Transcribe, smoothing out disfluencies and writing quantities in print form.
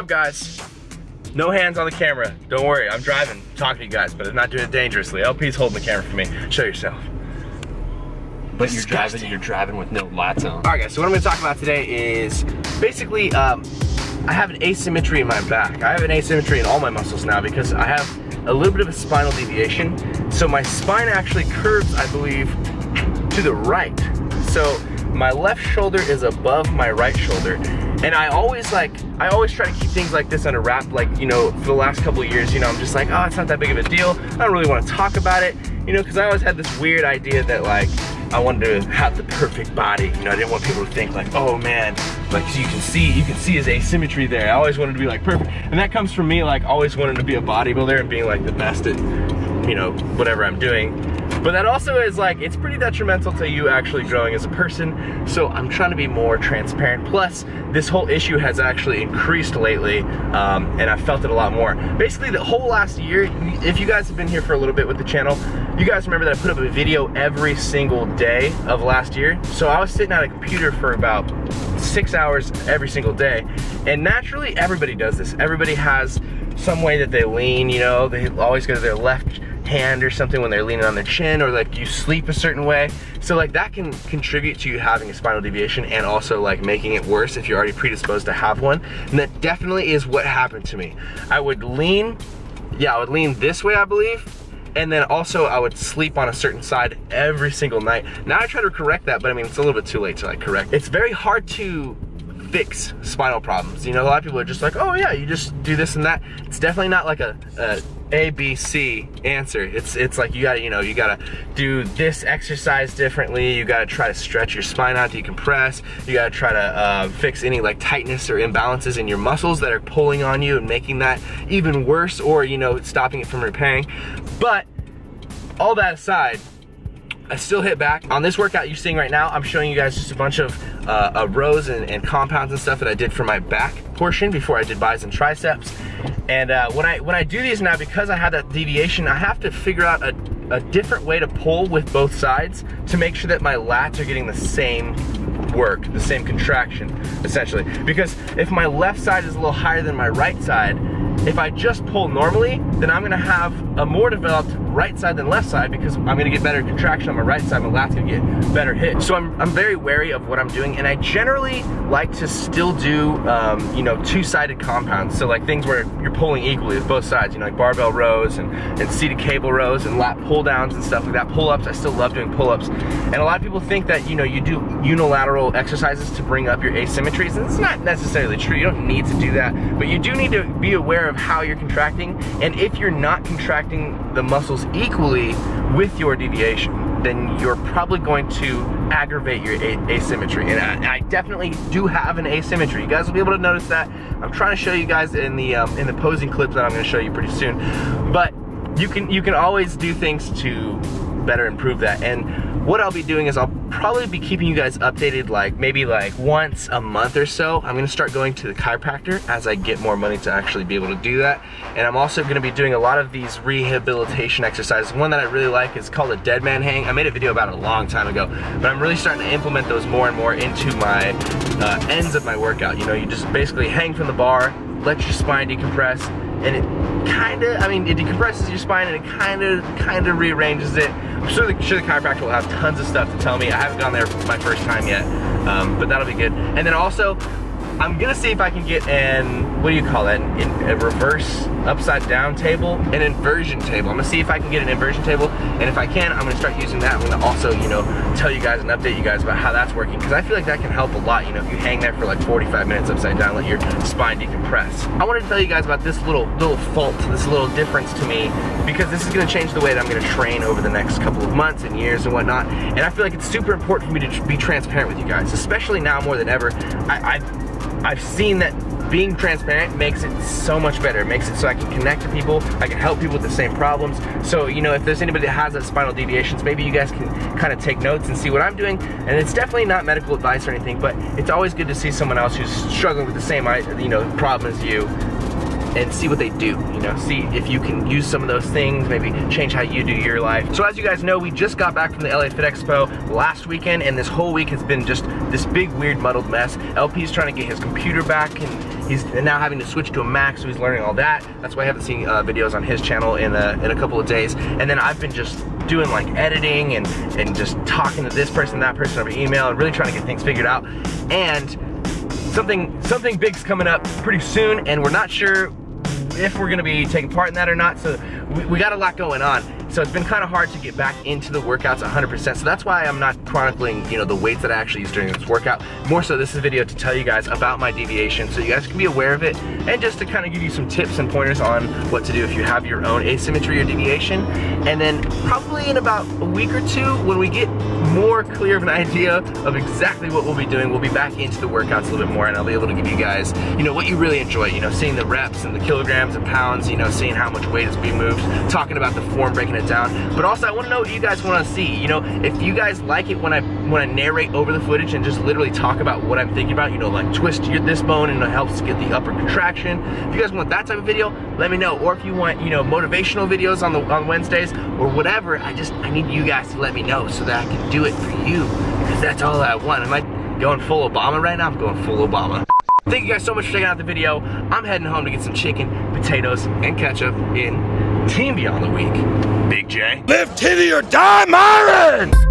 guys. No hands on the camera. Don't worry, I'm driving, talking to you guys, but I'm not doing it dangerously. LP's holding the camera for me. Show yourself. But you're driving with no lats on. Alright guys, so what I'm gonna talk about today is basically, I have an asymmetry in my back. I have an asymmetry in all my muscles now because I have a little bit of a spinal deviation. So my spine actually curves, I believe, to the right. So my left shoulder is above my right shoulder. And I always try to keep things like this under wrap, like, you know, for the last couple of years, you know, I'm just like, oh, it's not that big of a deal. I don't really want to talk about it, you know, because I always had this weird idea that, like, I wanted to have the perfect body. You know, I didn't want people to think like, oh man, like you can see his asymmetry there. I always wanted to be like perfect. And that comes from me like always wanting to be a bodybuilder and being like the best at, you know, whatever I'm doing. But that also is like, it's pretty detrimental to you actually growing as a person. So I'm trying to be more transparent. Plus, this whole issue has actually increased lately, and I felt it a lot more. Basically, the whole last year, if you guys have been here for a little bit with the channel, you guys remember that I put up a video every single day of last year. So I was sitting at a computer for about 6 hours every single day. And naturally, everybody does this. Everybody has some way that they lean, you know, they always go to their left hand or something when they're leaning on their chin, or like you sleep a certain way. So like that can contribute to you having a spinal deviation and also like making it worse if you're already predisposed to have one. And that definitely is what happened to me. I would lean this way, I believe. And then also I would sleep on a certain side every single night. Now I try to correct that, but I mean, it's a little bit too late to like correct. It's very hard to fix spinal problems. You know, a lot of people are just like, oh yeah, you just do this and that. It's definitely not like a A, B, C answer. It's like you gotta, you know, you gotta do this exercise differently. You gotta try to stretch your spine out, decompress. You gotta try to fix any like tightness or imbalances in your muscles that are pulling on you and making that even worse, or, you know, stopping it from repairing. But all that aside, I still hit back. On this workout you're seeing right now, I'm showing you guys just a bunch of rows and compounds and stuff that I did for my back portion before I did biceps and triceps. And when I do these now, because I had that deviation, I have to figure out a different way to pull with both sides to make sure that my lats are getting the same work, the same contraction, essentially. Because if my left side is a little higher than my right side, if I just pull normally, then I'm gonna have a more developed right side than left side because I'm gonna get better contraction on my right side, my lat's gonna get better hit. So I'm very wary of what I'm doing, and I generally like to still do, you know, two-sided compounds. So like things where you're pulling equally with both sides, you know, like barbell rows and seated cable rows and lat pull downs and stuff like that. Pull-ups, I still love doing pull-ups. And a lot of people think that, you know, you do unilateral exercises to bring up your asymmetries, and it's not necessarily true. You don't need to do that, but you do need to be aware of how you're contracting, and if you're not contracting the muscles equally with your deviation, then you're probably going to aggravate your asymmetry. And I definitely do have an asymmetry. You guys will be able to notice that. I'm trying to show you guys in the posing clips that I'm going to show you pretty soon. But you can always do things to better improve that. And what I'll be doing is I'll probably be keeping you guys updated, like maybe like once a month or so. I'm gonna start going to the chiropractor as I get more money to actually be able to do that. And I'm also gonna be doing a lot of these rehabilitation exercises. One that I really like is called a dead man hang. I made a video about it a long time ago, but I'm really starting to implement those more and more into my ends of my workout. You know, you just basically hang from the bar, let your spine decompress, and it kinda, I mean, it decompresses your spine and it kinda rearranges it. I'm sure the chiropractor will have tons of stuff to tell me. I haven't gone there for my first time yet, but that'll be good. And then also, I'm gonna see if I can get an, what do you call that? A reverse upside down table, an inversion table. I'm gonna see if I can get an inversion table, and if I can, I'm gonna start using that. I'm gonna also, you know, tell you guys and update you guys about how that's working, because I feel like that can help a lot. You know, if you hang there for like 45 minutes upside down, let your spine decompress. I wanted to tell you guys about this little fault, this little difference to me, because this is gonna change the way that I'm gonna train over the next couple of months and years and whatnot. And I feel like it's super important for me to be transparent with you guys, especially now more than ever. I've seen that being transparent makes it so much better. It makes it so I can connect to people, I can help people with the same problems. So, you know, if there's anybody that has that spinal deviations, maybe you guys can kind of take notes and see what I'm doing. And it's definitely not medical advice or anything, but it's always good to see someone else who's struggling with the same, you know, problem as you, and see what they do, you know, see if you can use some of those things, maybe change how you do your life. So as you guys know, we just got back from the LA Fit Expo last weekend, and this whole week has been just this big, weird, muddled mess. LP's trying to get his computer back, and he's now having to switch to a Mac, so he's learning all that. That's why I haven't seen videos on his channel in a couple of days. And then I've been just doing like editing and just talking to this person, that person over email, and really trying to get things figured out. And something big's coming up pretty soon, and we're not sure if we're gonna be taking part in that or not, so we got a lot going on. So it's been kind of hard to get back into the workouts 100%, so that's why I'm not chronicling, you know, the weights that I actually use during this workout. More so, this is a video to tell you guys about my deviation, so you guys can be aware of it, and just to kind of give you some tips and pointers on what to do if you have your own asymmetry or deviation. And then probably in about a week or two, when we get more clear of an idea of exactly what we'll be doing, we'll be back into the workouts a little bit more, and I'll be able to give you guys, you know, what you really enjoy, you know, seeing the reps and the kilograms and pounds, you know, seeing how much weight is being moved, talking about the form, breaking it down. But also, I want to know what you guys want to see. You know, if you guys like it when I narrate over the footage and just literally talk about what I'm thinking about, you know, like twist this bone and it helps get the upper contraction. If you guys want that type of video, let me know. Or if you want, you know, motivational videos on Wednesdays or whatever, I need you guys to let me know so that I can do it for you, because that's all I want. Am I going full Obama right now? I'm going full Obama. Thank you guys so much for checking out the video. I'm heading home to get some chicken, potatoes, and ketchup in Team Beyond the Week. Big J. Live till you die, MIRIN!